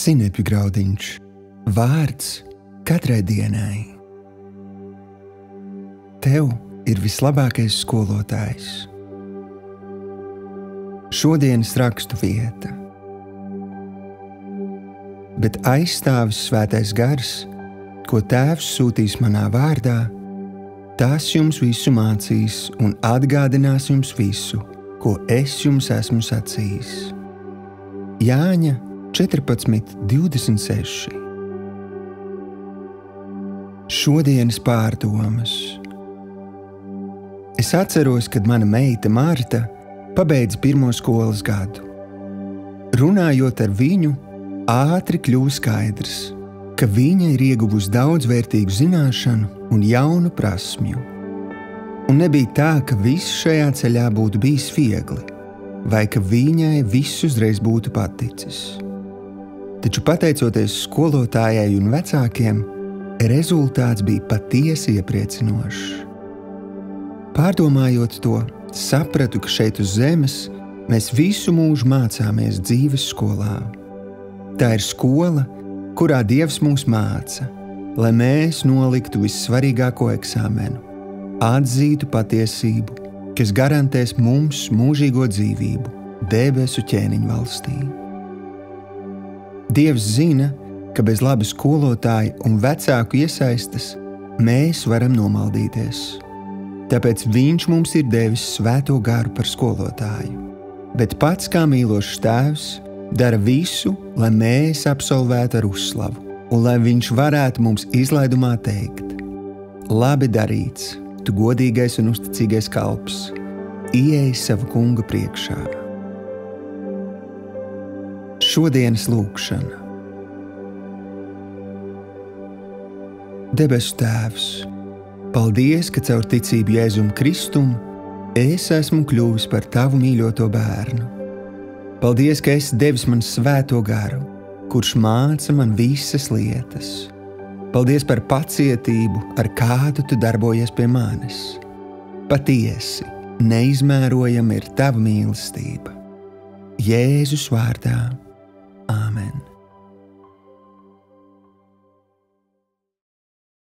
Sinepju graudiņš. Vārds katrai dienai. Tev ir vislabākais skolotājs. Šodienas rakstu vieta. Bet aizstāvis svētais gars, ko Tēvs sūtīs manā vārdā, tās jums visu mācīs un atgādinās jums visu, ko es jums esmu sacījis. Jāņa 14:26. Šodienas pārdomas. Es atceros, kad mana meita Marta pabeidza 1. skolas gadu. Runājot ar viņu, ātri kļuva skaidrs, ka viņa ir ieguvusi daudz vērtīgu zināšanu un jaunu prasmju. Un nebija tā, ka viss šajā ceļā būtu bijis viegli, vai ka viņai viss uzreiz būtu paticis. Taču pateicoties skolotājai un vecākiem, rezultāts bija patiesi iepriecinošs. Pārdomājot to, sapratu, ka šeit uz zemes mēs visu mūžu mācāmies dzīves skolā. Tā ir skola, kurā Dievs mūs māca, lai mēs noliktu vissvarīgāko eksāmenu, atzītu patiesību, kas garantēs mums mūžīgo dzīvību debesu ķēniņu valstī. Dievs zina, ka bez laba skolotāja un vecāku iesaistes mēs varam nomaldīties. Tāpēc Viņš mums ir devis Svēto garu par skolotāju. Bet pats kā mīlošs Tēvs dara visu, lai mēs absolvētu ar uzslavu, un lai Viņš varētu mums izlaidumā teikt: labi darīts, tu godīgais un uzticīgais kalps, ieej sava kunga priekšā. Šodienas lūkšana. Debesu Tēvs, paldies, ka caur ticību Jēzum Kristum es esmu kļuvis par Tavu mīļoto bērnu. Paldies, ka esi devis man Svēto garu, kurš māca man visas lietas. Paldies par pacietību, ar kādu Tu darbojies pie manis. Patiesi, neizmērojama ir Tava mīlestība. Jēzus vārdā. Āmen.